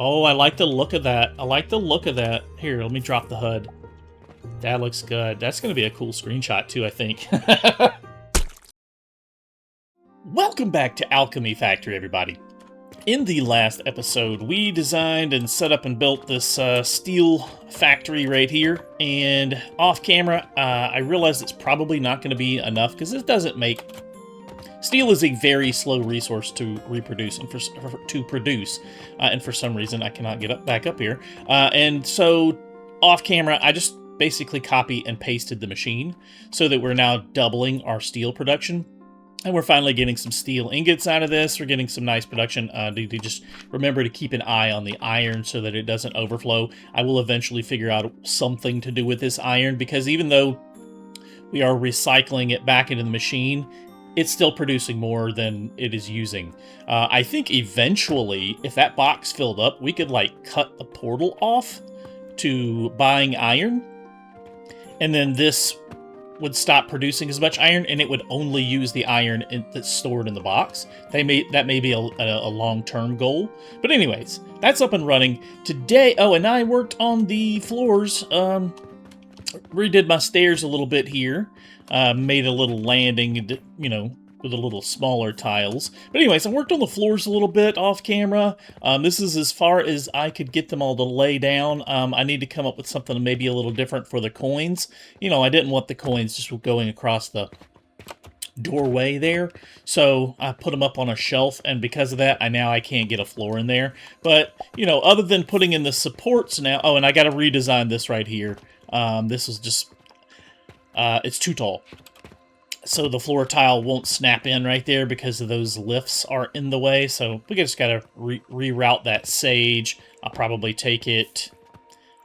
Oh, I like the look of that. I like the look of that. Here, let me drop the HUD. That looks good. That's going to be a cool screenshot too, I think. Welcome back to Alchemy Factory, everybody. In the last episode, we designed and set up and built this steel factory right here. And off camera, I realized it's probably not going to be enough because it doesn't make... Steel is a very slow resource to reproduce and to produce, and for some reason I cannot get back up here. And so, off camera, I just basically copy and pasted the machine so that we're now doubling our steel production, and we're finally getting some steel ingots out of this. We're getting some nice production. Just remember to keep an eye on the iron so that it doesn't overflow. I will eventually figure out something to do with this iron because even though we are recycling it back into the machine, it's still producing more than it is using. I think eventually, if that box filled up, we could like cut the portal off to buying iron, and then this would stop producing as much iron, and it would only use the iron that's stored in the box. That may be a long-term goal. But anyways, that's up and running today. Oh, and I worked on the floors. Redid my stairs a little bit here. Made a little landing, you know, with a little smaller tiles. But anyways, I worked on the floors a little bit off camera. This is as far as I could get them all to lay down. I need to come up with something maybe a little different for the coins. You know, I didn't want the coins just going across the doorway there. So I put them up on a shelf, and because of that, I can't get a floor in there. But, you know, other than putting in the supports now... Oh, and I got to redesign this right here. This is just... it's too tall. So the floor tile won't snap in right there because of those lifts are in the way. So we just got to reroute that sage. I'll probably take it...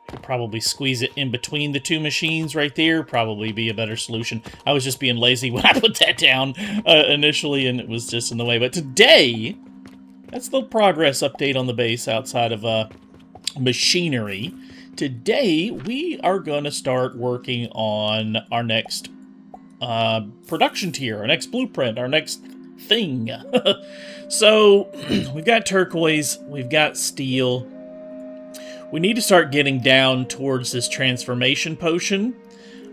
Could probably squeeze it in between the two machines right there. Probably be a better solution. I was just being lazy when I put that down initially, and it was just in the way. But today, that's the progress update on the base outside of machinery. Today, we are going to start working on our next production tier, our next blueprint, our next thing. So, we've got turquoise, we've got steel. We need to start getting down towards this transformation potion.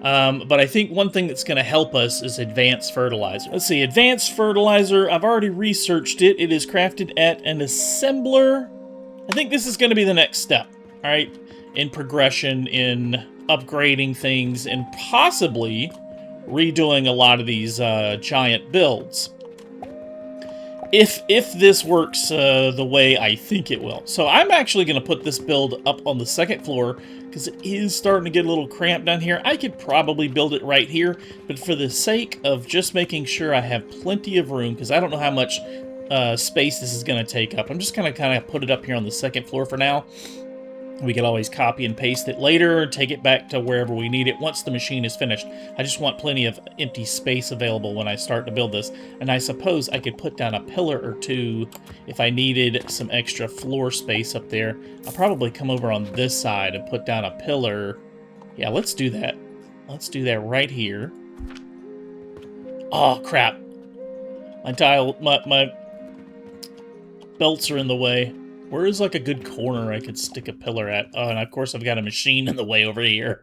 But I think one thing that's going to help us is Advanced Fertilizer. Let's see, Advanced Fertilizer, I've already researched it. It is crafted at an assembler. I think this is going to be the next step, all right? In progression, in upgrading things, and possibly redoing a lot of these giant builds. If this works the way I think it will. So I'm actually going to put this build up on the second floor because it is starting to get a little cramped down here. I could probably build it right here, but for the sake of just making sure I have plenty of room, because I don't know how much space this is going to take up, I'm just going to kind of put it up here on the second floor for now. We can always copy and paste it later, take it back to wherever we need it once the machine is finished. I just want plenty of empty space available when I start to build this. And I suppose I could put down a pillar or two if I needed some extra floor space up there. I'll probably come over on this side and put down a pillar. Yeah, let's do that. Let's do that right here. Oh, crap. My belts are in the way. Where is, like, a good corner I could stick a pillar at? Oh, and of course I've got a machine in the way over here.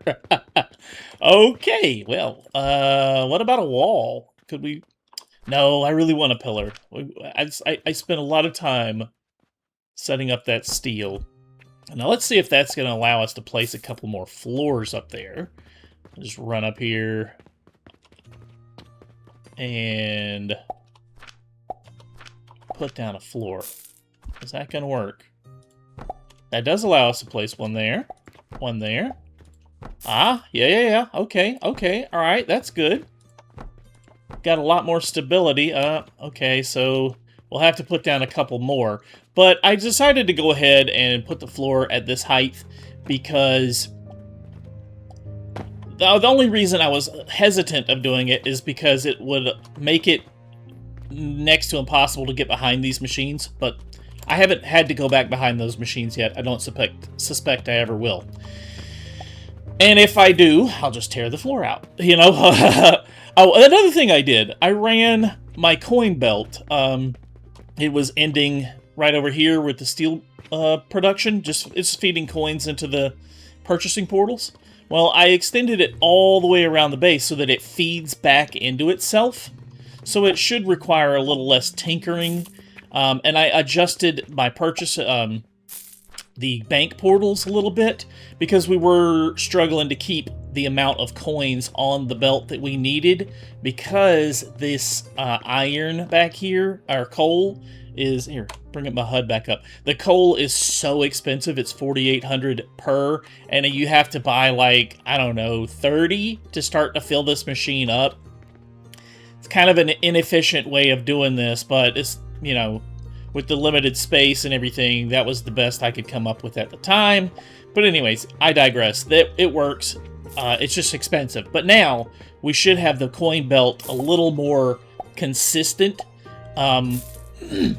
Okay, well, what about a wall? Could we... No, I really want a pillar. I spent a lot of time setting up that steel. Now let's see if that's going to allow us to place a couple more floors up there. I'll just run up here. And put down a floor. Is that going to work? That does allow us to place one there. One there. Ah, yeah. Okay. All right, that's good. Got a lot more stability. Okay, so we'll have to put down a couple more. But I decided to go ahead and put the floor at this height because the only reason I was hesitant of doing it is because it would make it next to impossible to get behind these machines, but I haven't had to go back behind those machines yet. I don't suspect I ever will. And if I do, I'll just tear the floor out, you know? Oh, another thing I did, I ran my coin belt. It was ending right over here with the steel production. Just it's feeding coins into the purchasing portals. Well, I extended it all the way around the base so that it feeds back into itself. So it should require a little less tinkering. And I adjusted my purchase, the bank portals a little bit, because we were struggling to keep the amount of coins on the belt that we needed, because this iron back here, our coal, is... Here, bring up my HUD back up. The coal is so expensive. It's 4,800 per, and you have to buy, like, I don't know, 30 to start to fill this machine up. It's kind of an inefficient way of doing this, but it's, you know, with the limited space and everything, that was the best I could come up with at the time. But anyways, I digress. It works. It's just expensive. But now, we should have the coin belt a little more consistent.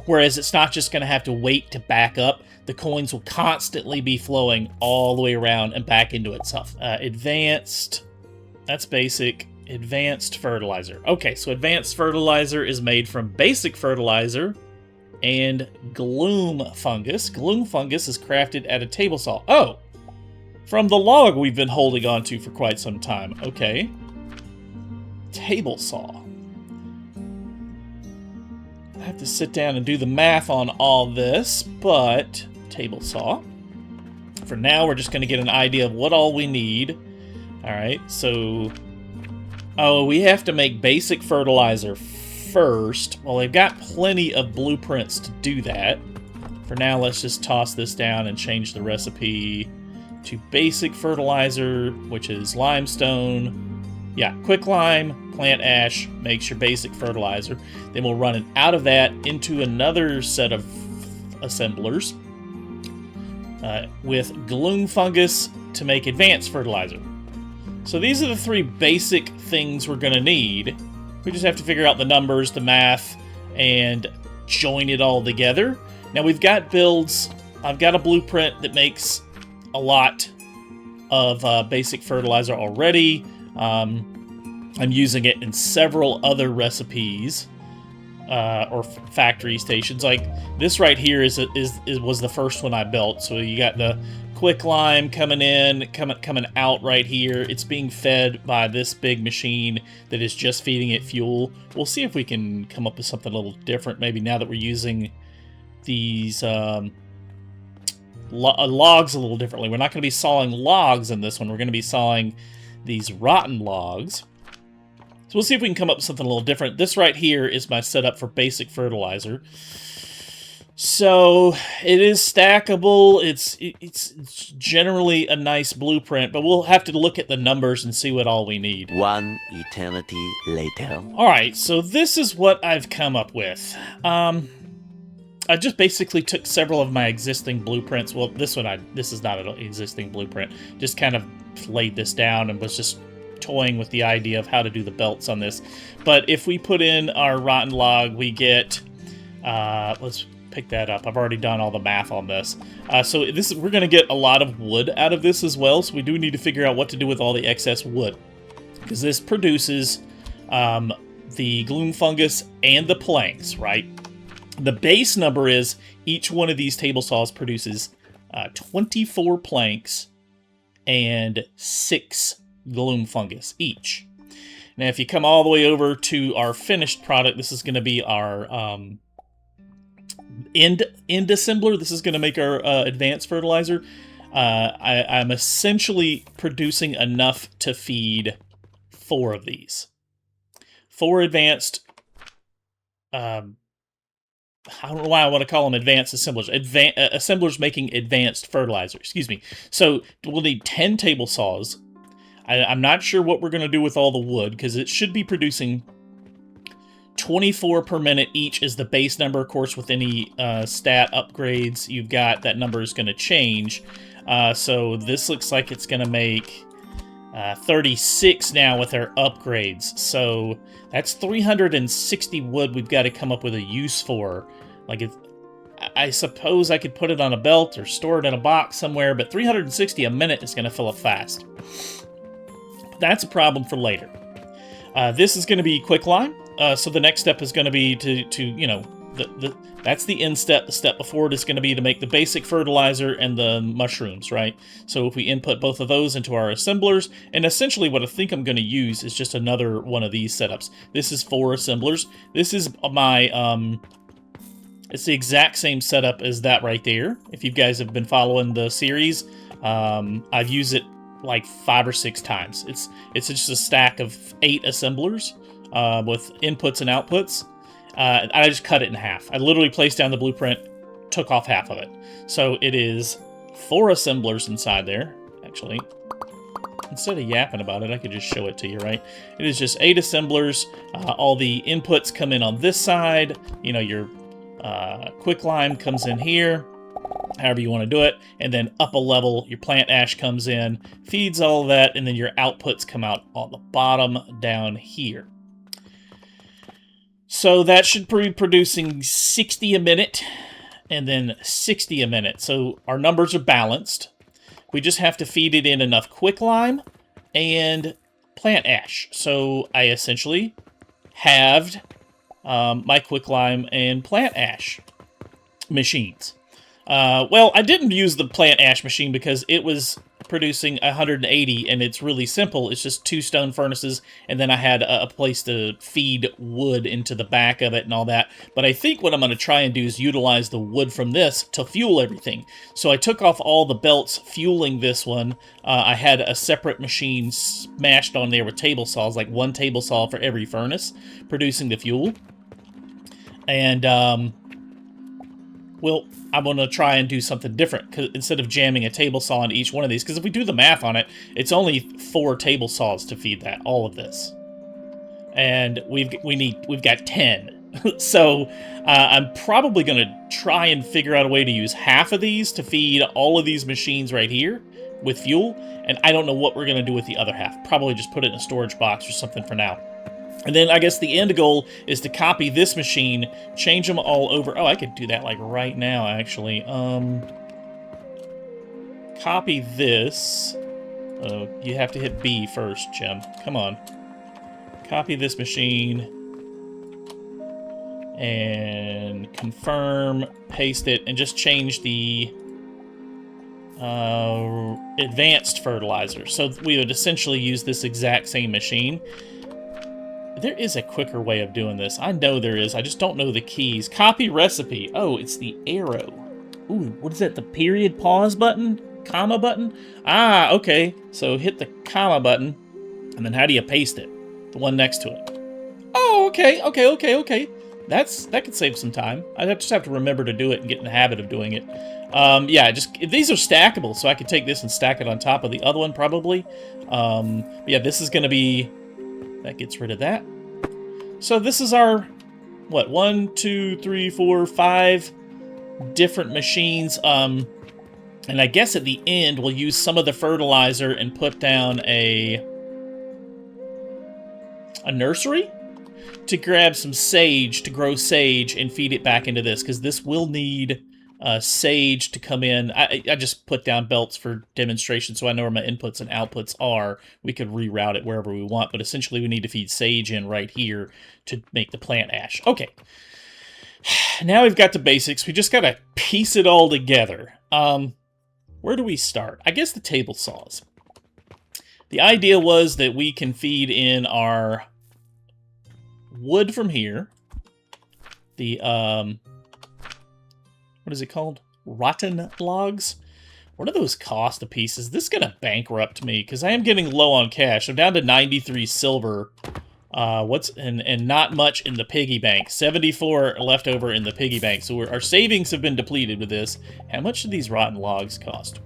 Whereas it's not just going to have to wait to back up. The coins will constantly be flowing all the way around and back into itself. Advanced. That's basic. Advanced Fertilizer. Okay, so Advanced Fertilizer is made from basic fertilizer and gloom fungus. Gloom fungus is crafted at a table saw. Oh! From the log we've been holding on to for quite some time. Okay. Table saw. I have to sit down and do the math on all this, but table saw. For now, we're just going to get an idea of what all we need. Alright, so... Oh, we have to make basic fertilizer first. Well, they've got plenty of blueprints to do that. For now, let's just toss this down and change the recipe to basic fertilizer, which is limestone. Yeah, quicklime, plant ash makes your basic fertilizer. Then we'll run it out of that into another set of assemblers with gloom fungus to make advanced fertilizer. So these are the three basic things we're going to need. We just have to figure out the numbers, the math, and join it all together. Now we've got builds. I've got a blueprint that makes a lot of basic fertilizer already. I'm using it in several other recipes or factory stations. Like this right here was the first one I built. So you got the quicklime coming in, coming out right here. It's being fed by this big machine that is just feeding it fuel. We'll see if we can come up with something a little different. Maybe now that we're using these logs a little differently. We're not going to be sawing logs in this one. We're going to be sawing these rotten logs. So we'll see if we can come up with something a little different. This right here is my setup for basic fertilizer. So it is stackable. It's generally a nice blueprint, but we'll have to look at the numbers and see what all we need. One eternity later. All right, so this is what I've come up with. I just basically took several of my existing blueprints. Well, this is not an existing blueprint. Just kind of laid this down and was just toying with the idea of how to do the belts on this. But if we put in our rotten log, we get, let's pick that up. I've already done all the math on this. So we're going to get a lot of wood out of this as well. So we do need to figure out what to do with all the excess wood, because this produces the gloom fungus and the planks, right? The base number is each one of these table saws produces 24 planks and 6 gloom fungus each. Now, if you come all the way over to our finished product, this is going to be our end assembler. This is going to make our advanced fertilizer. I'm essentially producing enough to feed 4 of these. 4 advanced... I don't know why I want to call them advanced assemblers. Assemblers making advanced fertilizer. Excuse me. So we'll need 10 table saws. I'm not sure what we're going to do with all the wood, because it should be producing 24 per minute each is the base number. Of course, with any stat upgrades you've got, that number is going to change. So this looks like it's going to make 36 now with our upgrades. So that's 360 wood we've got to come up with a use for. Like, I suppose I could put it on a belt or store it in a box somewhere, but 360 a minute is going to fill up fast. That's a problem for later. This is going to be quicklime. So the next step is going to be to that's the end step. The step before it is going to be to make the basic fertilizer and the mushrooms, right? So if we input both of those into our assemblers, and essentially what I think I'm going to use is just another one of these setups. This is 4 assemblers. This is my, it's the exact same setup as that right there. If you guys have been following the series, I've used it like 5 or 6 times. It's just a stack of 8 assemblers with inputs and outputs. I just cut it in half. I literally placed down the blueprint, took off half of it. So it is 4 assemblers inside there. Actually, instead of yapping about it, I could just show it to you, right? It is just 8 assemblers. All the inputs come in on this side. You know, your quicklime comes in here, however you want to do it. And then up a level, your plant ash comes in, feeds all of that, and then your outputs come out on the bottom down here. So that should be producing 60 a minute and then 60 a minute. So our numbers are balanced. We just have to feed it in enough quicklime and plant ash. So I essentially halved my quicklime and plant ash machines. Well, I didn't use the plant ash machine because it was producing 180, and it's really simple. It's just 2 stone furnaces, and then I had a place to feed wood into the back of it and all that. But I think what I'm going to try and do is utilize the wood from this to fuel everything. So I took off all the belts fueling this one. I had a separate machine smashed on there with table saws, like 1 table saw for every furnace, producing the fuel. And, well, I'm going to try and do something different, cause instead of jamming a table saw on each one of these, because if we do the math on it, it's only 4 table saws to feed that, all of this. And we've got 10. So I'm probably going to try and figure out a way to use half of these to feed all of these machines right here with fuel, and I don't know what we're going to do with the other half. Probably just put it in a storage box or something for now. And then I guess the end goal is to copy this machine, change them all over. Oh, I could do that like right now, actually. Copy this. Oh, you have to hit B first, Jim. Come on. Copy this machine. And confirm, paste it, and just change the Advanced Fertilizer. So we would essentially use this exact same machine. There is a quicker way of doing this. I know there is. I just don't know the keys. Copy recipe. Oh, it's the arrow. Ooh, what is that? The period pause button? Comma button? Ah, okay. So hit the comma button, and then how do you paste it? The one next to it. Oh, okay. That could save some time. I just have to remember to do it and get in the habit of doing it. Yeah, these are stackable, so I could take this and stack it on top of the other one, probably. Yeah, this is going to be... That gets rid of that. So this is our, what, 1, 2, 3, 4, 5 different machines. And I guess at the end, we'll use some of the fertilizer and put down a nursery to grab some sage, to grow sage, and feed it back into this, because this will need sage to come in. I just put down belts for demonstration so I know where my inputs and outputs are. We could reroute it wherever we want, but essentially we need to feed sage in right here to make the plant ash. Okay. Now we've got the basics. We just got to piece it all together. Where do we start? I guess the table saws. The idea was that we can feed in our wood from here. The, what is it called? Rotten logs? What do those cost a piece? Is this going to bankrupt me? Because I am getting low on cash. I'm down to 93 silver. And not much in the piggy bank. 74 left over in the piggy bank. So our savings have been depleted with this. How much do these rotten logs cost?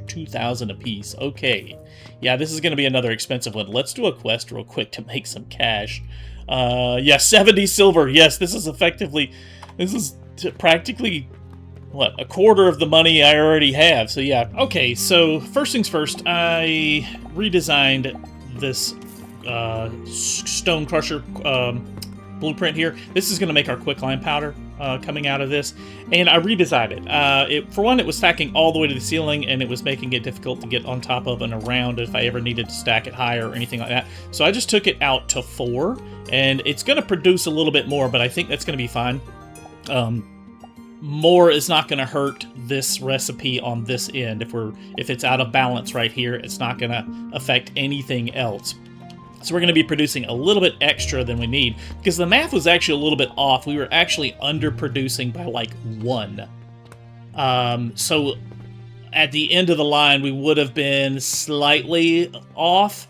2,000 a piece. Okay. Yeah, this is going to be another expensive one. Let's do a quest real quick to make some cash. Yeah, 70 silver. Yes, this is effectively... This is practically... What, a quarter of the money I already have. So yeah, okay, so first things first, I redesigned this stone crusher blueprint here. This is going to make our quicklime powder coming out of this, and I redesigned it. For one, it was stacking all the way to the ceiling, and it was making it difficult to get on top of and around if I ever needed to stack it higher or anything like that. So I just took it out to 4, and it's going to produce a little bit more, but I think that's going to be fine. more is not going to hurt this recipe on this end. If it's out of balance right here, it's not going to affect anything else. So we're going to be producing a little bit extra than we need, because the math was actually a little bit off. We were actually underproducing by like 1. So at the end of the line, we would have been slightly off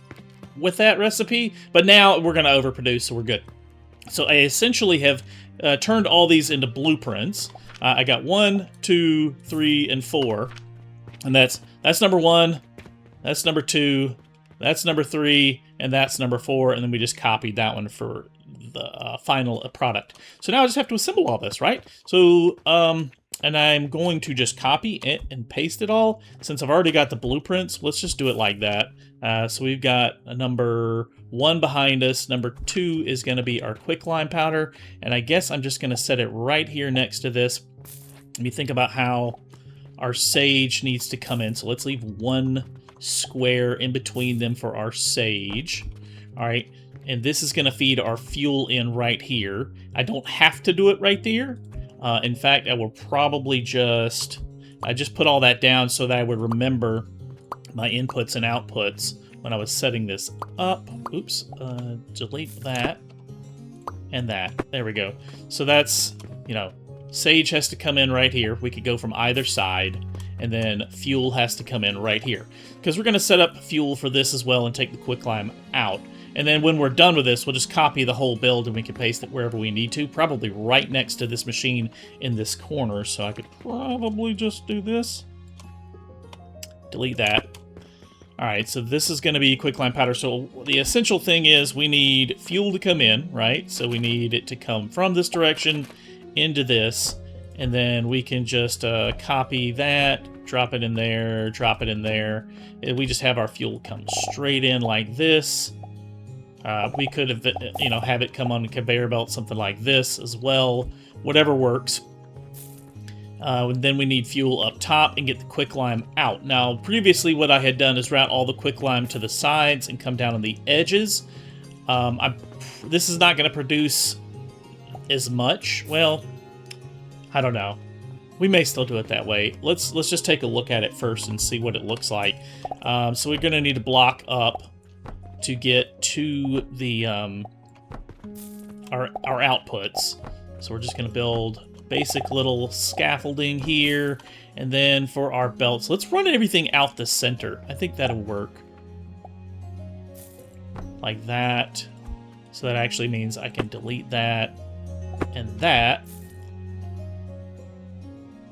with that recipe, but now we're going to overproduce, so we're good. So I essentially have turned all these into blueprints. I got 1, 2, 3, and 4, and that's number 1, that's number 2, that's number 3, and that's number 4, and then we just copied that one for the final product. So now I just have to assemble all this, right? So, and I'm going to just copy it and paste it all. Since I've already got the blueprints, let's just do it like that. So we've got a number 1 behind us. Number 2 is going to be our quicklime powder, and I guess I'm just going to set it right here next to this. Let me think about how our sage needs to come in. So let's leave 1 square in between them for our sage. All right, and this is going to feed our fuel in right here. I don't have to do it right there. In fact, I will probably I just put all that down so that I would remember my inputs and outputs when I was setting this up. Oops, delete that and that. There we go. So that's, sage has to come in right here. We could go from either side, and then fuel has to come in right here, because we're going to set up fuel for this as well and take the quicklime out. And then when we're done with this, we'll just copy the whole build and we can paste it wherever we need to, probably right next to this machine in this corner. So I could probably just do this. Delete that. All right, so this is going to be quicklime powder. So the essential thing is we need fuel to come in, right? So we need it to come from this direction into this, and then we can just copy that, drop it in there, drop it in there. And we just have our fuel come straight in like this. We could have, have it come on a conveyor belt, something like this as well. Whatever works. Then we need fuel up top and get the quicklime out. Now, previously what I had done is route all the quicklime to the sides and come down on the edges. This is not going to produce as much. Well, I don't know. We may still do it that way. Let's just take a look at it first and see what it looks like. So we're going to need to block up to get to the our outputs. So we're just going to build basic little scaffolding here, and then for our belts, let's run everything out the center. I think that'll work like that. So that actually means I can delete that and that.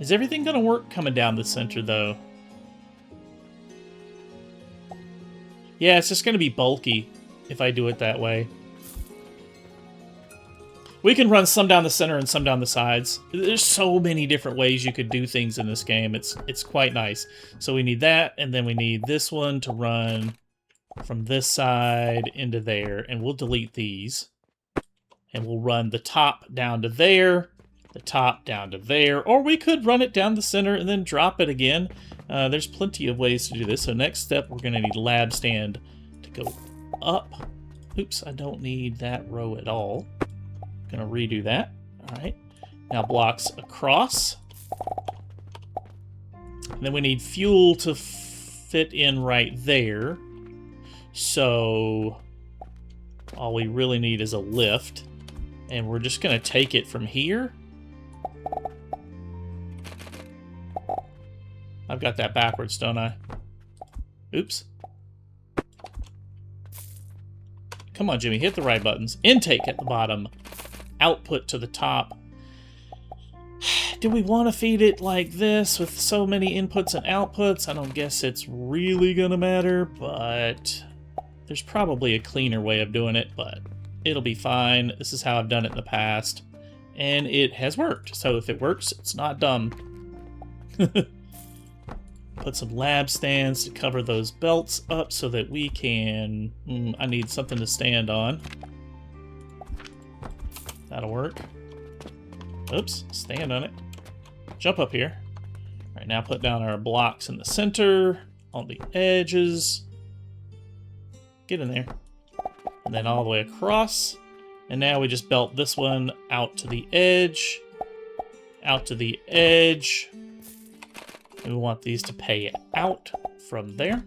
Is everything going to work coming down the center though? Yeah, it's just going to be bulky if I do it that way. We can run some down the center and some down the sides. There's so many different ways you could do things in this game. It's quite nice. So we need that, and then we need this one to run from this side into there, and we'll delete these. And we'll run the top down to there, the top down to there, or we could run it down the center and then drop it again. There's plenty of ways to do this. So next step, we're going to need lab stand to go up. Oops, I don't need that row at all. Going to redo that. All right. Now blocks across. And then we need fuel to fit in right there. So all we really need is a lift. And we're just going to take it from here. I've got that backwards, don't I? Oops. Come on, Jimmy, hit the right buttons. Intake at the bottom. Output to the top. Do we want to feed it like this with so many inputs and outputs? I don't guess it's really going to matter, but there's probably a cleaner way of doing it, but it'll be fine. This is how I've done it in the past, and it has worked. So if it works, it's not dumb. Put some lab stands to cover those belts up so that we can... I need something to stand on. That'll work. Oops, stand on it. Jump up here. All right, now put down our blocks in the center, on the edges. Get in there. And then all the way across. And now we just belt this one out to the edge. out to the edge. And we want these to pay out from there.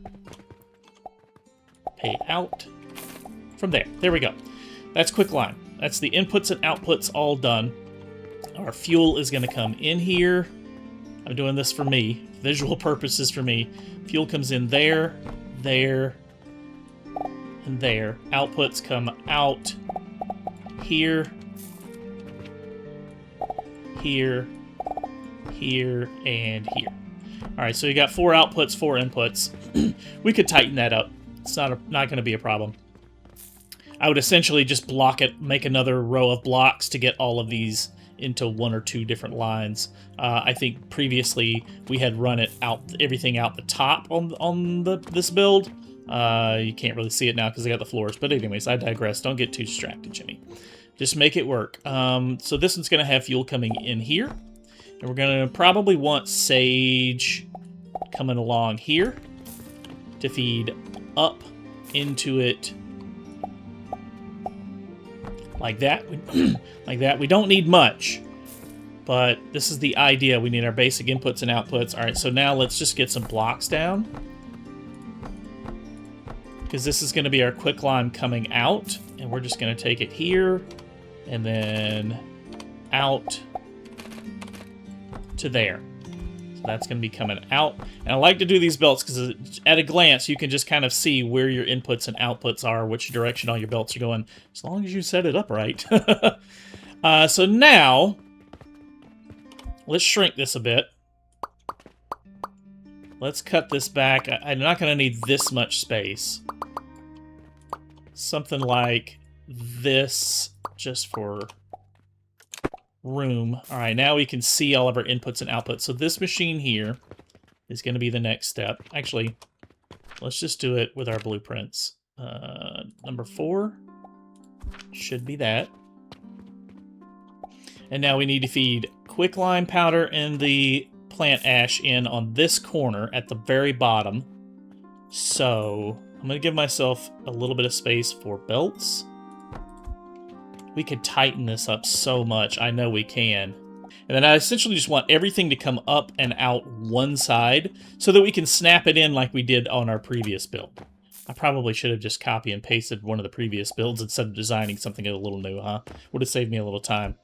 Pay out from there. There we go. That's quicklime. That's the inputs and outputs all done. Our fuel is going to come in here. I'm doing this for me. Visual purposes for me. Fuel comes in there, there, and there. Outputs come out here, here, here, and here. Alright, so you got 4 outputs, 4 inputs. We could tighten that up. It's not going to be a problem. I would essentially just block it, make another row of blocks to get all of these into 1 or 2 different lines. I think previously we had run it out, everything out the top on this build. You can't really see it now because I got the floors. But anyways, I digress. Don't get too distracted, Jimmy. Just make it work. So this one's going to have fuel coming in here. And we're going to probably want sage coming along here to feed up into it like that. Like that. We don't need much, but this is the idea. We need our basic inputs and outputs. All right, so now let's just get some blocks down, because this is going to be our quicklime coming out, and we're just going to take it here and then out to there. So that's going to be coming out. And I like to do these belts because at a glance you can just kind of see where your inputs and outputs are, which direction all your belts are going, as long as you set it up right. So now let's shrink this a bit. Let's cut this back. I'm not going to need this much space. Something like this, just for room. All right, now we can see all of our inputs and outputs. So this machine here is going to be the next step. Actually, let's just do it with our blueprints. Number 4 should be that. And now we need to feed quicklime powder and the plant ash in on this corner at the very bottom. So I'm going to give myself a little bit of space for belts. We could tighten this up so much. I know we can. And then I essentially just want everything to come up and out one side so that we can snap it in like we did on our previous build. I probably should have just copy and pasted one of the previous builds instead of designing something a little new, huh? Would have saved me a little time.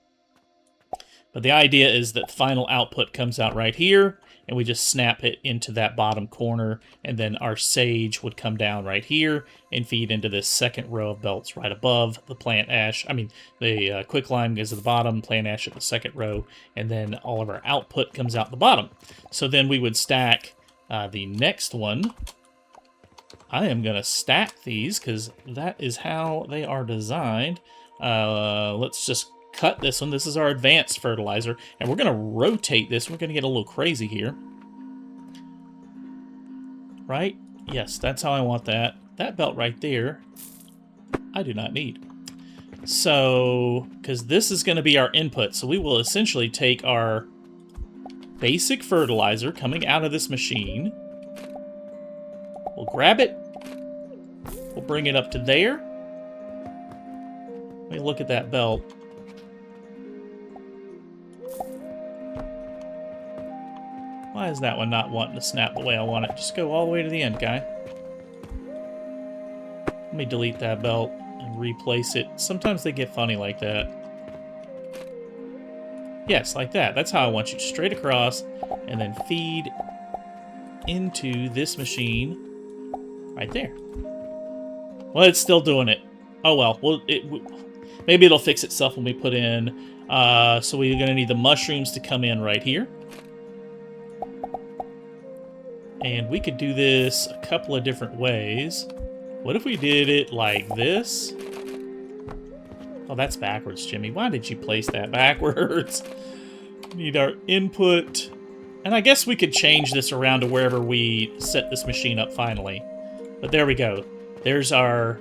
But the idea is that final output comes out right here, and we just snap it into that bottom corner, and then our sage would come down right here and feed into this second row of belts right above the plant ash. I mean, the quicklime goes to the bottom, plant ash at the second row, and then all of our output comes out the bottom. So then we would stack the next one. I am going to stack these because that is how they are designed. Let's just cut this one. This is our advanced fertilizer, and we're going to rotate this. We're going to get a little crazy here. Right? Yes, that's how I want that. That belt right there, I do not need. So, because this is going to be our input, so we will essentially take our basic fertilizer coming out of this machine. We'll grab it. We'll bring it up to there. Let me look at that belt. Why is that one not wanting to snap the way I want it? Just go all the way to the end, guy. Let me delete that belt and replace it. Sometimes they get funny like that. Yes, like that. That's how I want you. Straight across, and then feed into this machine right there. Well, it's still doing it. Oh well. Maybe it'll fix itself when we put in. So we're going to need the mushrooms to come in right here. And we could do this a couple of different ways. What if we did it like this? Oh, that's backwards, Jimmy. Why did you place that backwards? Need our input. And I guess we could change this around to wherever we set this machine up finally. But there we go. There's our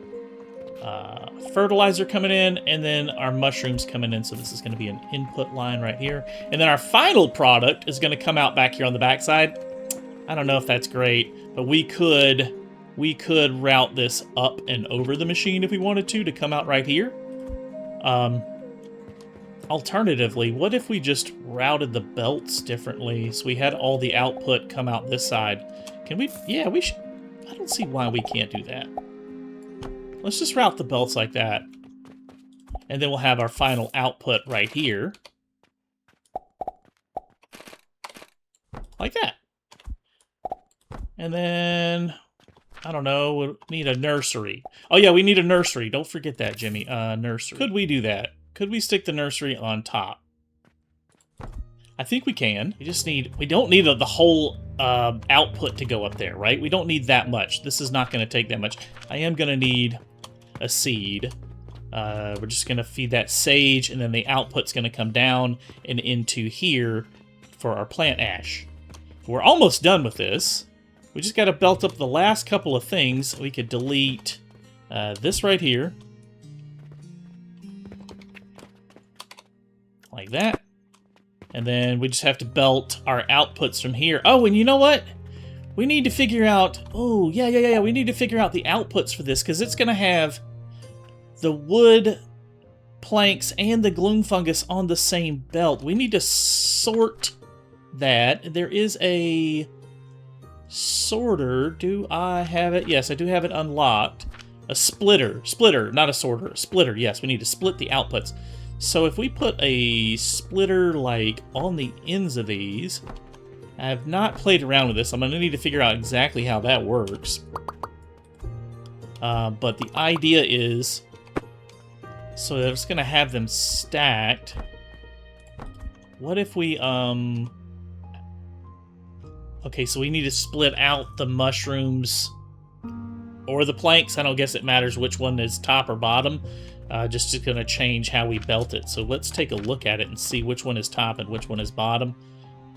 fertilizer coming in, and then our mushrooms coming in. So this is going to be an input line right here. And then our final product is going to come out back here on the backside. I don't know if that's great, but we could route this up and over the machine if we wanted to come out right here. Alternatively, what if we just routed the belts differently so we had all the output come out this side? Can we? Yeah, we should. I don't see why we can't do that. Let's just route the belts like that. And then we'll have our final output right here. Like that. And then, I don't know, we'll need a nursery. Oh yeah, we need a nursery. Don't forget that, Jimmy. Nursery. Could we do that? Could we stick the nursery on top? I think we can. We don't need the whole output to go up there, right? We don't need that much. This is not going to take that much. I am going to need a seed. We're just going to feed that sage, and then the output's going to come down and into here for our plant ash. We're almost done with this. We just got to belt up the last couple of things. We could delete this right here. Like that. And then we just have to belt our outputs from here. Oh, and you know what? We need to figure out... Oh, yeah. We need to figure out the outputs for this, because it's going to have the wood planks and the gloom fungus on the same belt. We need to sort that. There is a sorter. Do I have it? Yes, I do have it unlocked. A splitter. Splitter, not a sorter. A splitter, yes. We need to split the outputs. So if we put a splitter, like, on the ends of these... I have not played around with this. I'm going to need to figure out exactly how that works. But the idea is... So that it's going to have them stacked. What if we, Okay, so we need to split out the mushrooms or the planks. I don't guess it matters which one is top or bottom. Just going to change how we belt it. So let's take a look at it and see which one is top and which one is bottom.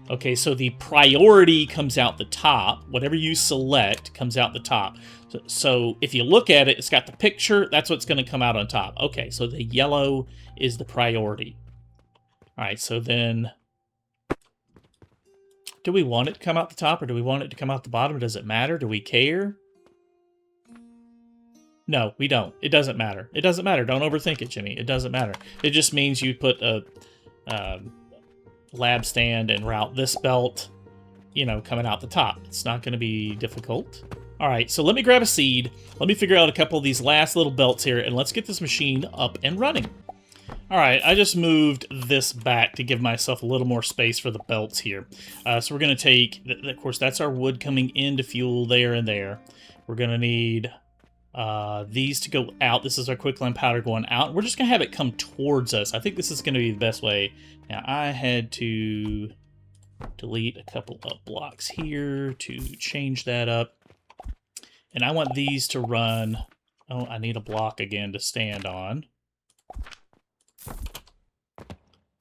Okay, so the priority comes out the top. Whatever you select comes out the top. So if you look at it, it's got the picture. That's what's going to come out on top. Okay, so the yellow is the priority. All right, so then... Do we want it to come out the top or do we want it to come out the bottom? Does it matter? Do we care? No, we don't. It doesn't matter. It doesn't matter. Don't overthink it, Jimmy. It doesn't matter. It just means you put a lab stand and route this belt, you know, coming out the top. It's not going to be difficult. All right, so let me grab a seed. Let me figure out a couple of these last little belts here, and let's get this machine up and running. All right, I just moved this back to give myself a little more space for the belts here. So we're going to take, of course, that's our wood coming into fuel there and there. We're going to need these to go out. This is our quicklime powder going out. We're just going to have it come towards us. I think this is going to be the best way. Now, I had to delete a couple of blocks here to change that up. And I want these to run... Oh, I need a block again to stand on.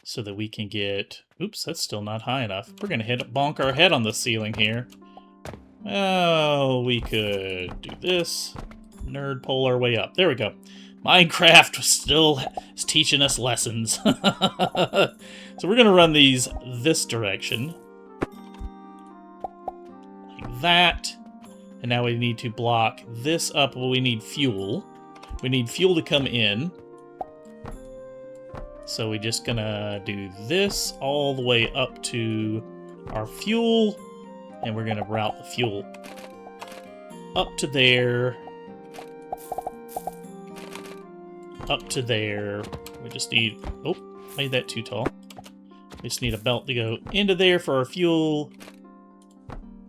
So that we can get... Oops, that's still not high enough. We're going to bonk our head on the ceiling here. Oh, we could do this. Nerd pole our way up. There we go. Minecraft is teaching us lessons. So we're going to run these this direction. Like that. And now we need to block this up. Well, we need fuel. We need fuel to come in. So we're just gonna do this all the way up to our fuel. And we're gonna route the fuel up to there. Up to there. We just need... Oh, made that too tall. We just need a belt to go into there for our fuel.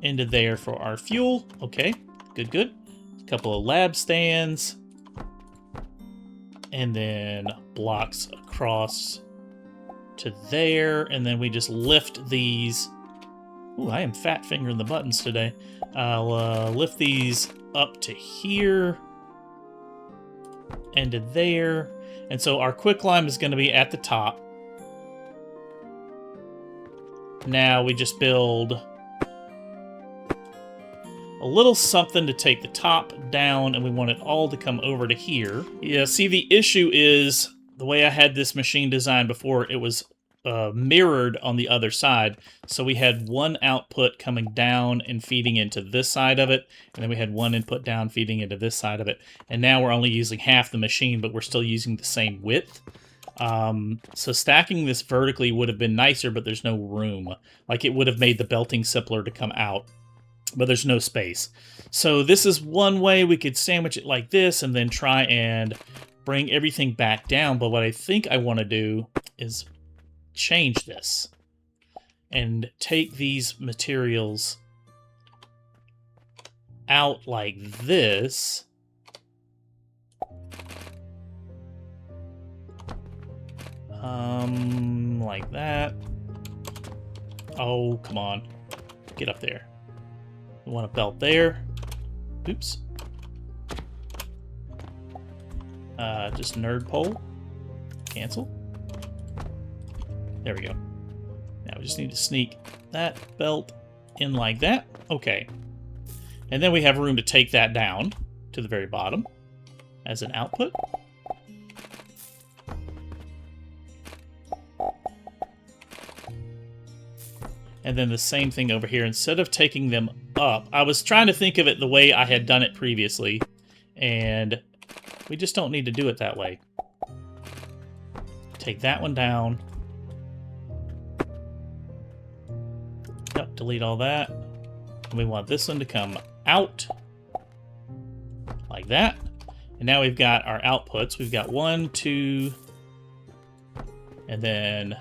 Into there for our fuel. Okay, good. A couple of lab stands. And then blocks across to there. And then we just lift these. Ooh, I am fat fingering the buttons today. I'll lift these up to here. And to there. And so our quicklime is going to be at the top. Now we just build a little something to take the top down, and we want it all to come over to here. Yeah, see, the issue is the way I had this machine designed before, it was mirrored on the other side. So we had one output coming down and feeding into this side of it, and then we had one input down feeding into this side of it. And now we're only using half the machine, but we're still using the same width. So stacking this vertically would have been nicer, but there's no room. Like, it would have made the belting simpler to come out, but there's no space. So this is one way we could sandwich it like this and then try and bring everything back down. But what I think I want to do is change this and take these materials out like this. Like that. Oh, come on. Get up there. We want a belt there. Oops. Just nerd pole. Cancel. There we go. Now we just need to sneak that belt in like that. Okay. And then we have room to take that down to the very bottom as an output. And then the same thing over here. Instead of taking them up, I was trying to think of it the way I had done it previously, and we just don't need to do it that way. Take that one down. Yep, delete all that. And we want this one to come out like that. And now we've got our outputs. We've got 1, 2, and then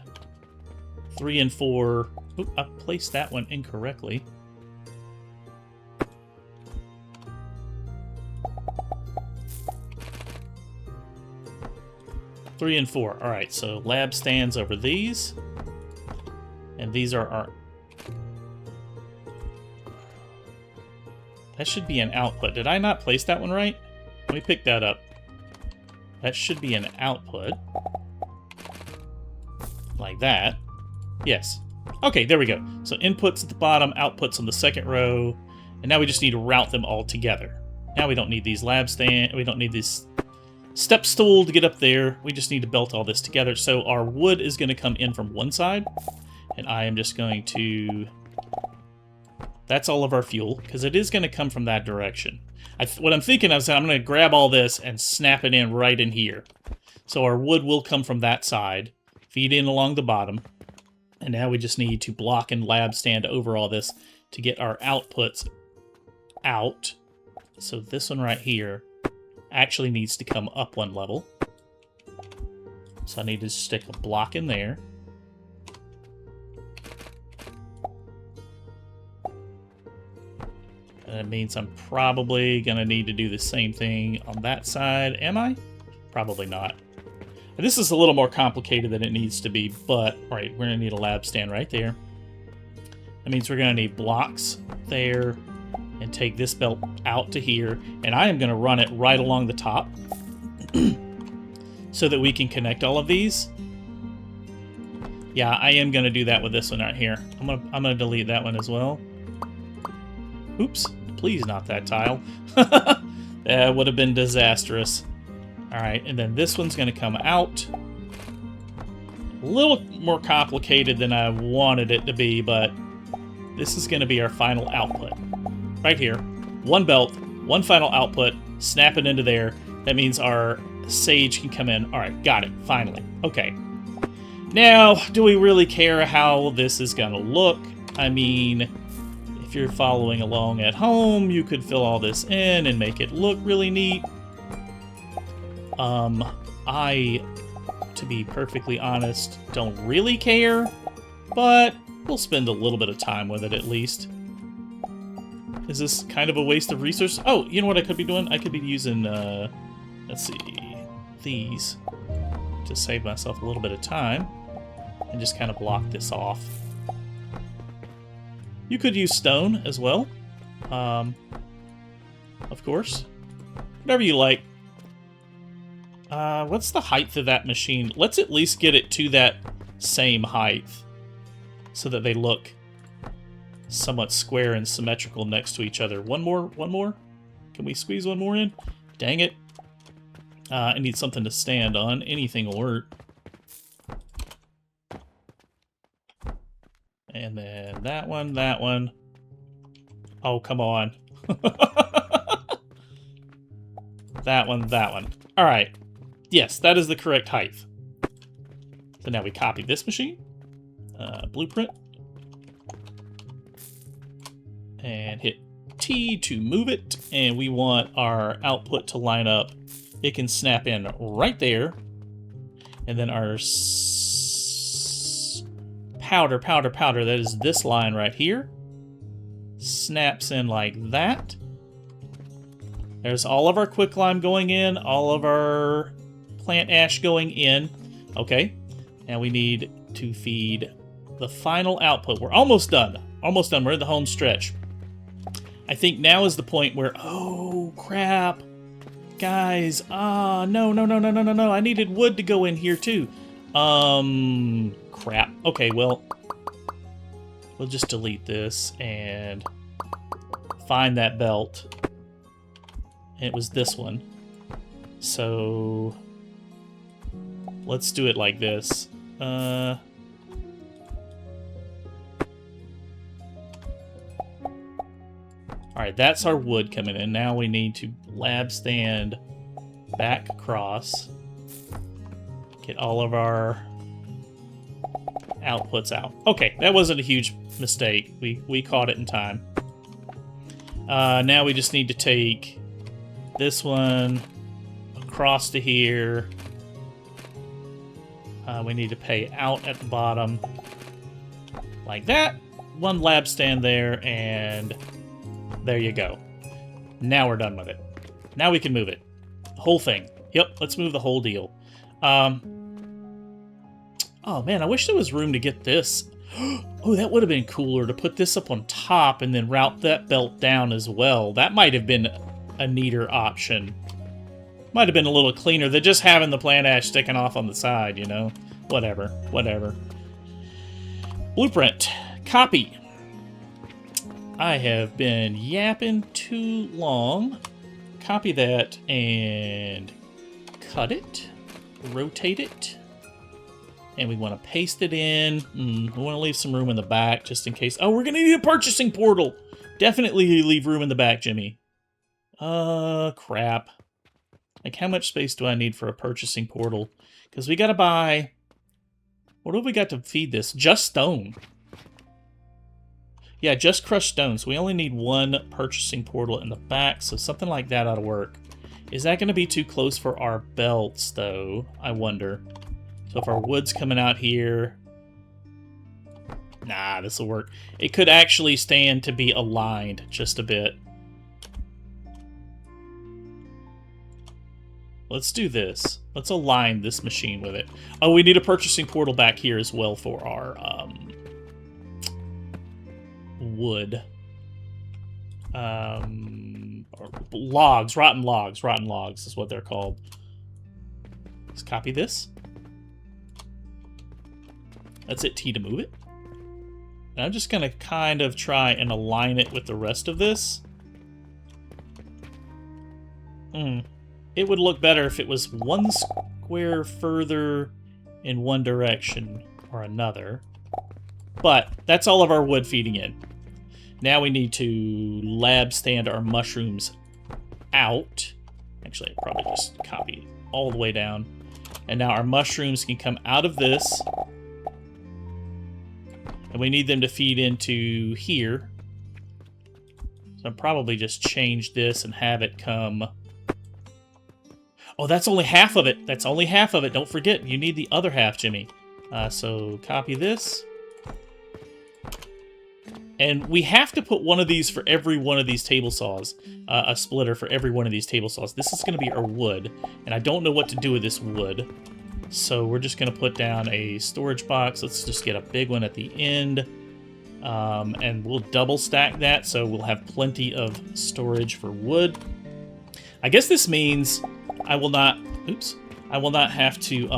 3 and 4. Oop, I placed that one incorrectly. Three and 4. All right, so lab stands over these. And these are our... That should be an output. Did I not place that one right? Let me pick that up. That should be an output. Like that. Yes. Okay, there we go. So inputs at the bottom, outputs on the second row, and now we just need to route them all together. Now we don't need these lab stand, we don't need this step stool to get up there. We just need to belt all this together. So our wood is going to come in from one side, and I am just going to... That's all of our fuel, because it is going to come from that direction. What I'm thinking is that I'm going to grab all this and snap it in right in here. So our wood will come from that side, feed in along the bottom. And now we just need to block and lab stand over all this to get our outputs out. So this one right here actually needs to come up one level. So I need to stick a block in there. And that means I'm probably going to need to do the same thing on that side. Am I? Probably not. This is a little more complicated than it needs to be, but, right, we're going to need a lab stand right there. That means we're going to need blocks there and take this belt out to here. And I am going to run it right along the top so that we can connect all of these. Yeah, I am going to do that with this one right here. I'm gonna delete that one as well. Oops, please not that tile. That would have been disastrous. Alright, and then this one's going to come out. A little more complicated than I wanted it to be, but this is going to be our final output. Right here. One belt, one final output, snap it into there. That means our sage can come in. Alright, got it, finally. Okay. Now, do we really care how this is going to look? I mean, if you're following along at home, you could fill all this in and make it look really neat. I, to be perfectly honest, don't really care, but we'll spend a little bit of time with it at least. Is this kind of a waste of resources? Oh, you know what I could be doing? I could be using, let's see, these to save myself a little bit of time and just kind of block this off. You could use stone as well, of course. Whatever you like. What's the height of that machine? Let's at least get it to that same height so that they look somewhat square and symmetrical next to each other. One more? Can we squeeze one more in? Dang it. I need something to stand on. Anything will work. And then that one. Oh, come on. That one. All right. Yes, that is the correct height. So now we copy this machine, blueprint, and hit T to move it. And we want our output to line up. It can snap in right there. And then our powder, that is this line right here, snaps in like that. There's all of our quicklime going in, all of our plant ash going in. Okay, now we need to feed the final output. We're almost done. Almost done. We're in the home stretch. I think now is the point where, oh, crap. Guys, no. I needed wood to go in here, too. Crap. Okay, well, we'll just delete this and find that belt. It was this one. So let's do it like this. Alright, that's our wood coming in. Now we need to lab stand back across. Get all of our outputs out. Okay, that wasn't a huge mistake. We caught it in time. Now we just need to take this one across to here. We need to pay out at the bottom. Like that. One lab stand there, and there you go. Now we're done with it. Now we can move it. The whole thing. Yep, let's move the whole deal. Oh man, I wish there was room to get this. Oh, that would have been cooler to put this up on top and then route that belt down as well. That might have been a neater option. Might have been a little cleaner than just having the plant ash sticking off on the side, you know? Whatever. Blueprint. Copy. I have been yapping too long. Copy that and cut it. Rotate it. And we want to paste it in. We want to leave some room in the back just in case. Oh, we're going to need a purchasing portal. Definitely leave room in the back, Jimmy. Crap. Like, how much space do I need for a purchasing portal? Because we got to buy... What have we got to feed this? Just stone. Yeah, just crushed stone. So we only need one purchasing portal in the back. So something like that ought to work. Is that going to be too close for our belts, though? I wonder. So if our wood's coming out here... Nah, this will work. It could actually stand to be aligned just a bit. Let's do this. Let's align this machine with it. Oh, we need a purchasing portal back here as well for our wood. Logs, rotten logs is what they're called. Let's copy this. That's it, T to move it. And I'm just going to kind of try and align it with the rest of this. It would look better if it was one square further in one direction or another. But that's all of our wood feeding in. Now we need to lab stand our mushrooms out. Actually, I probably just copy all the way down. And now our mushrooms can come out of this. And we need them to feed into here. So I'll probably just change this and have it come... Oh, that's only half of it. That's only half of it. Don't forget, you need the other half, Jimmy. So copy this. And we have to put one of these for every one of these table saws. A splitter for every one of these table saws. This is going to be our wood. And I don't know what to do with this wood. So we're just going to put down a storage box. Let's just get a big one at the end. And we'll double stack that so we'll have plenty of storage for wood. I guess this means I will not... Oops. I will not have to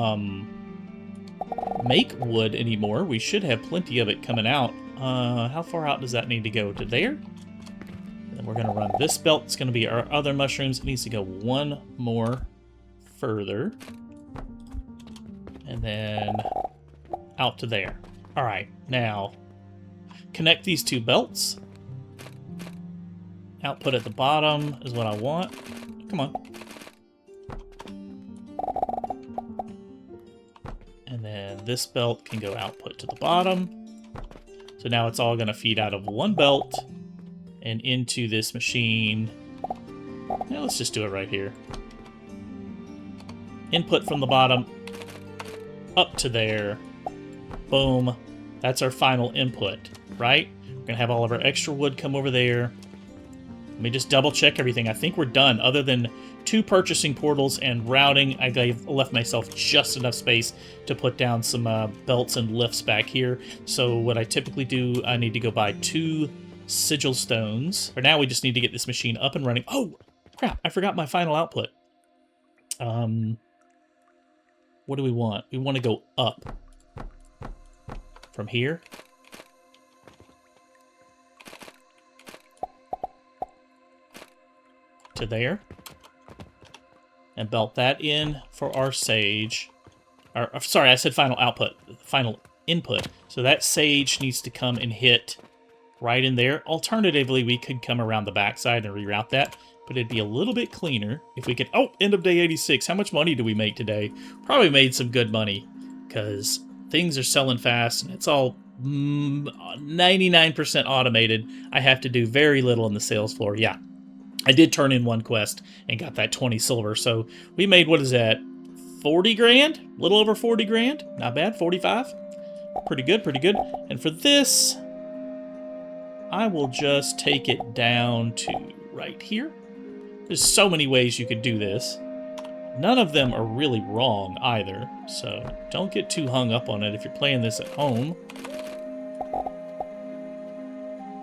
make wood anymore. We should have plenty of it coming out. How far out does that need to go? To there? And then we're going to run this belt. It's going to be our other mushrooms. It needs to go one more further. And then out to there. All right, now connect these two belts. Output at the bottom is what I want. Come on. And then this belt can go output to the bottom. So now it's all going to feed out of one belt and into this machine. Now let's just do it right here. Input from the bottom up to there. Boom. That's our final input, right? We're going to have all of our extra wood come over there. Let me just double check everything. I think we're done. Other than 2 purchasing portals and routing, I left myself just enough space to put down some belts and lifts back here. So what I typically do, I need to go buy 2 sigil stones. For now, we just need to get this machine up and running. Oh, crap. I forgot my final output. What do we want? We want to go up. From here. To there. And belt that in for our sage. Sorry, I said final output. Final input. So that sage needs to come and hit right in there. Alternatively, we could come around the backside and reroute that. But it'd be a little bit cleaner if we could... Oh, end of day 86. How much money do we make today? Probably made some good money. Because things are selling fast and it's all 99% automated. I have to do very little on the sales floor. Yeah. I did turn in 1 quest and got that 20 silver. So we made, what is that, 40 grand? A little over 40 grand? Not bad, 45? Pretty good, pretty good. And for this, I will just take it down to right here. There's so many ways you could do this. None of them are really wrong either, so don't get too hung up on it if you're playing this at home.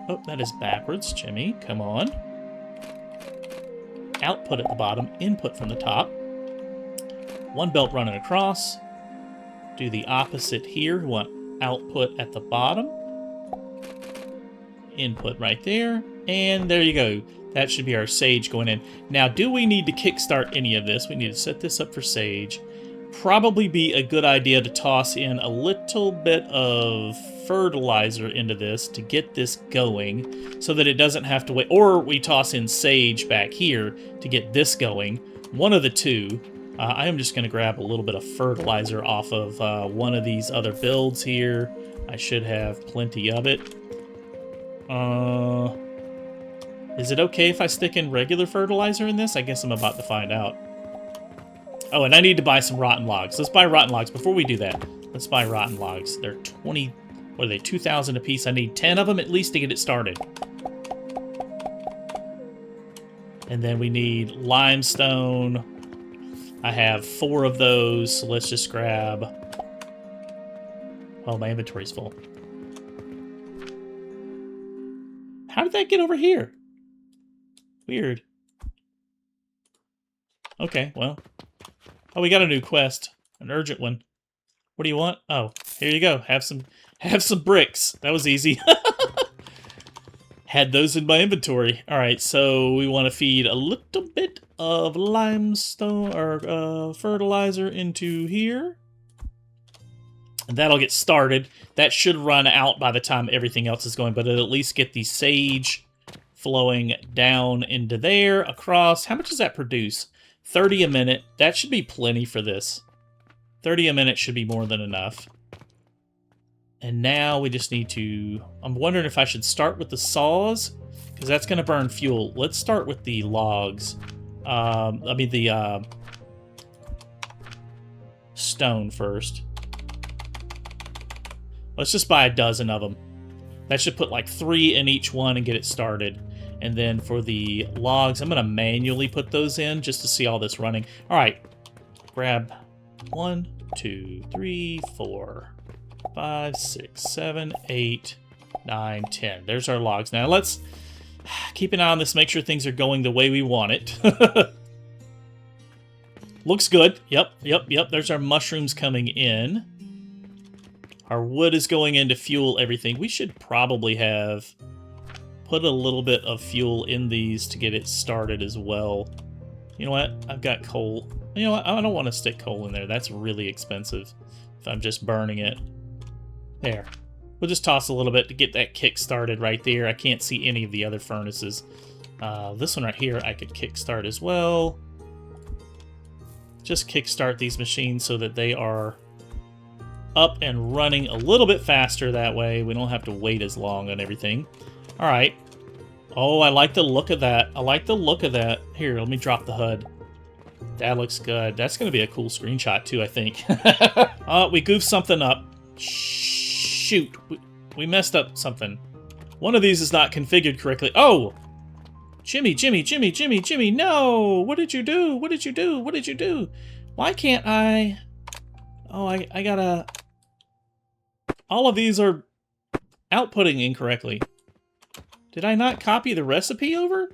Oh, that is backwards, Jimmy. Come on. Output at the bottom, input from the top. 1 belt running across. Do the opposite here. We want output at the bottom. Input right there. And there you go. That should be our sage going in. Now, do we need to kickstart any of this? We need to set this up for sage. Probably be a good idea to toss in a little bit of fertilizer into this to get this going so that it doesn't have to wait. Or we toss in sage back here to get this going. One of the two. I am just going to grab a little bit of fertilizer off of one of these other builds here. I should have plenty of it. Is it okay if I stick in regular fertilizer in this? I guess I'm about to find out. Oh, and I need to buy some rotten logs. Let's buy rotten logs. Before we do that, let's buy rotten logs. They're 20, what are they, 2,000 a piece. I need 10 of them at least to get it started. And then we need limestone. I have 4 of those, so let's just grab... Oh, my inventory's full. How did that get over here? Weird. Okay, well. Oh, we got a new quest. An urgent one. What do you want? Oh, here you go. Have some bricks. That was easy. Had those in my inventory. Alright, so we want to feed a little bit of limestone or fertilizer into here. And that'll get started. That should run out by the time everything else is going, but it'll at least get the sage flowing down into there, across. How much does that produce? 30 a minute. That should be plenty for this. 30 a minute should be more than enough. And now we just need to... I'm wondering if I should start with the saws, because that's going to burn fuel. Let's start with the logs. The stone first. Let's just buy a dozen of them. That should put like 3 in each one and get it started. And then for the logs, I'm going to manually put those in just to see all this running. All right. Grab 1, 2, 3, 4, 5, 6, 7, 8, 9, 10. There's our logs. Now let's keep an eye on this, make sure things are going the way we want it. Looks good. Yep. There's our mushrooms coming in. Our wood is going in to fuel everything. We should probably have put a little bit of fuel in these to get it started as well. You know what? I've got coal. You know what? I don't want to stick coal in there. That's really expensive if I'm just burning it. There. We'll just toss a little bit to get that kick started right there. I can't see any of the other furnaces. This one right here I could kickstart as well. Just kickstart these machines so that they are up and running a little bit faster that way. We don't have to wait as long on everything. All right. Oh, I like the look of that. I like the look of that. Here, let me drop the HUD. That looks good. That's going to be a cool screenshot, too, I think. We goofed something up. Shoot. We messed up something. One of these is not configured correctly. Oh! Jimmy, no! What did you do? What did you do? What did you do? Why can't I... Oh, I gotta... All of these are outputting incorrectly. Did I not copy the recipe over?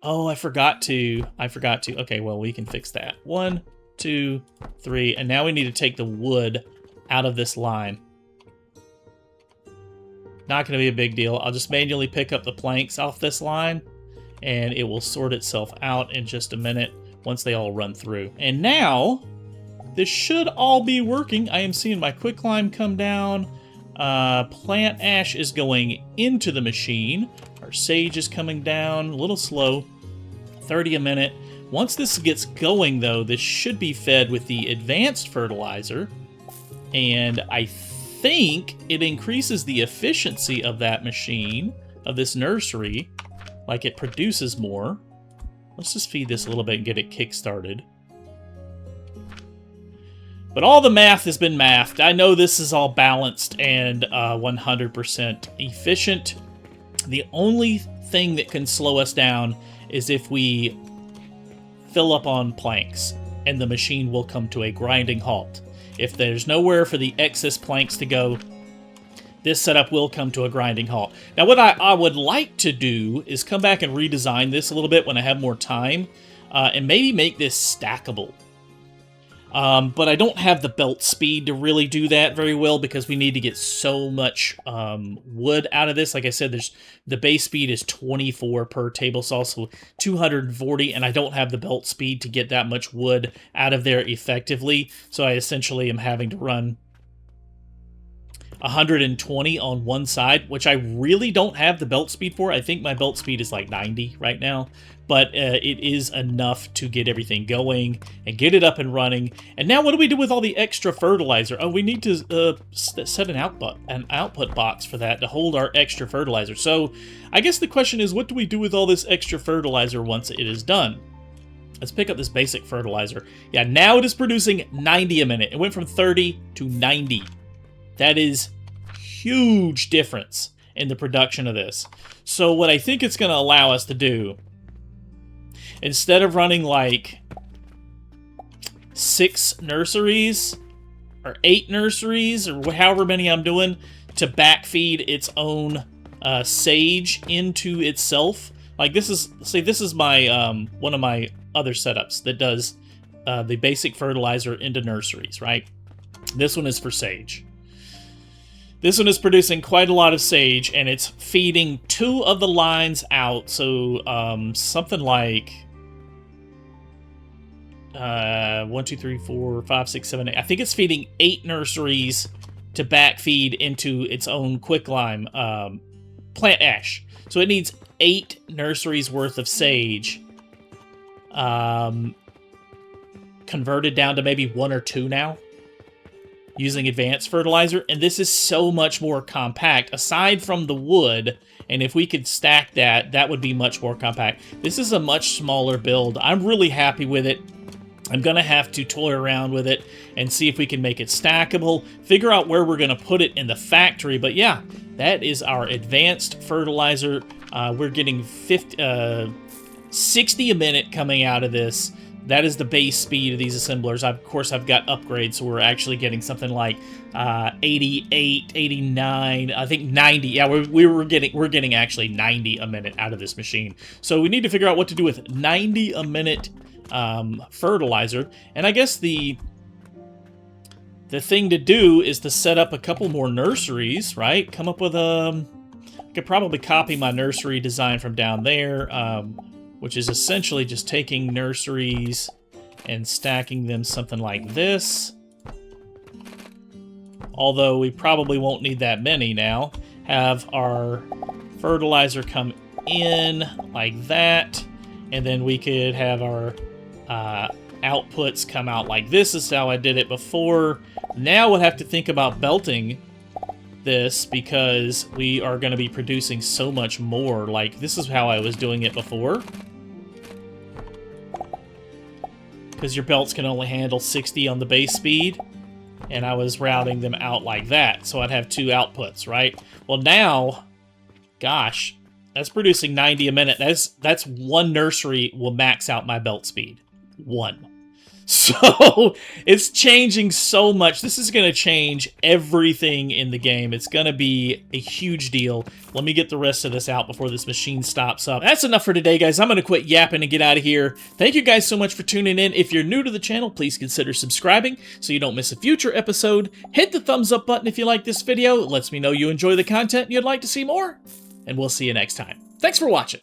Oh, I forgot to. Okay, well, we can fix that. 1, 2, 3, and now we need to take the wood out of this line. Not going to be a big deal. I'll just manually pick up the planks off this line, and it will sort itself out in just a minute once they all run through. And now, this should all be working. I am seeing my quicklime come down. Plant ash is going into the machine. Our sage is coming down, a little slow. 30 a minute. Once this gets going, though, this should be fed with the Advanced Fertilizer. And I think it increases the efficiency of that machine, of this nursery. Like it produces more. Let's just feed this a little bit and get it kick-started. But all the math has been mathed. I know this is all balanced and 100% efficient. The only thing that can slow us down is if we fill up on planks, and the machine will come to a grinding halt. If there's nowhere for the excess planks to go, this setup will come to a grinding halt. Now, what I would like to do is come back and redesign this a little bit when I have more time, and maybe make this stackable. But I don't have the belt speed to really do that very well because we need to get so much wood out of this. Like I said, the base speed is 24 per table saw, so 240, and I don't have the belt speed to get that much wood out of there effectively. So I essentially am having to run 120 on one side, which I really don't have the belt speed for. I think my belt speed is like 90 right now. But it is enough to get everything going and get it up and running. And now what do we do with all the extra fertilizer? Oh, we need to set an output box for that to hold our extra fertilizer. So I guess the question is, what do we do with all this extra fertilizer once it is done? Let's pick up this basic fertilizer. Yeah, now it is producing 90 a minute. It went from 30 to 90. That is huge difference in the production of this. So what I think it's going to allow us to do, instead of running like 6 nurseries or 8 nurseries or however many I'm doing to backfeed its own sage into itself, like this is my one of my other setups that does the basic fertilizer into nurseries, right? This one is for sage. This one is producing quite a lot of sage, and it's feeding 2 of the lines out, so something like 1, 2, 3, 4, 5, 6, 7, 8. I think it's feeding 8 nurseries to backfeed into its own quicklime plant ash. So it needs 8 nurseries worth of sage converted down to maybe 1 or 2 now using Advanced Fertilizer. And this is so much more compact aside from the wood. And if we could stack that, that would be much more compact. This is a much smaller build. I'm really happy with it. I'm going to have to toy around with it and see if we can make it stackable, figure out where we're going to put it in the factory. But yeah, that is our Advanced Fertilizer. We're getting 60 a minute coming out of this. That is the base speed of these assemblers. Of course, I've got upgrades, so we're actually getting something like 88, 89, I think 90. Yeah, we're getting actually 90 a minute out of this machine. So we need to figure out what to do with 90 a minute fertilizer. And I guess the thing to do is to set up a couple more nurseries, right? Come up with I could probably copy my nursery design from down there, which is essentially just taking nurseries and stacking them something like this. Although we probably won't need that many now. Have our fertilizer come in like that, and then we could have our outputs come out like this. Is how I did it before. Now we'll have to think about belting this because we are going to be producing so much more. Like, this is how I was doing it before. Because your belts can only handle 60 on the base speed. And I was routing them out like that. So I'd have 2 outputs, right? Well, now, gosh, that's producing 90 a minute. That's one nursery will max out my belt speed. One. So it's changing so much. This is going to change everything in the game. It's going to be a huge deal. Let me get the rest of this out before this machine stops up. That's enough for today, guys. I'm going to quit yapping and get out of here. Thank you guys so much for tuning in. If you're new to the channel, please consider subscribing so you don't miss a future episode. Hit the thumbs up button if you like this video. It lets me know you enjoy the content and you'd like to see more. And we'll see you next time. Thanks for watching.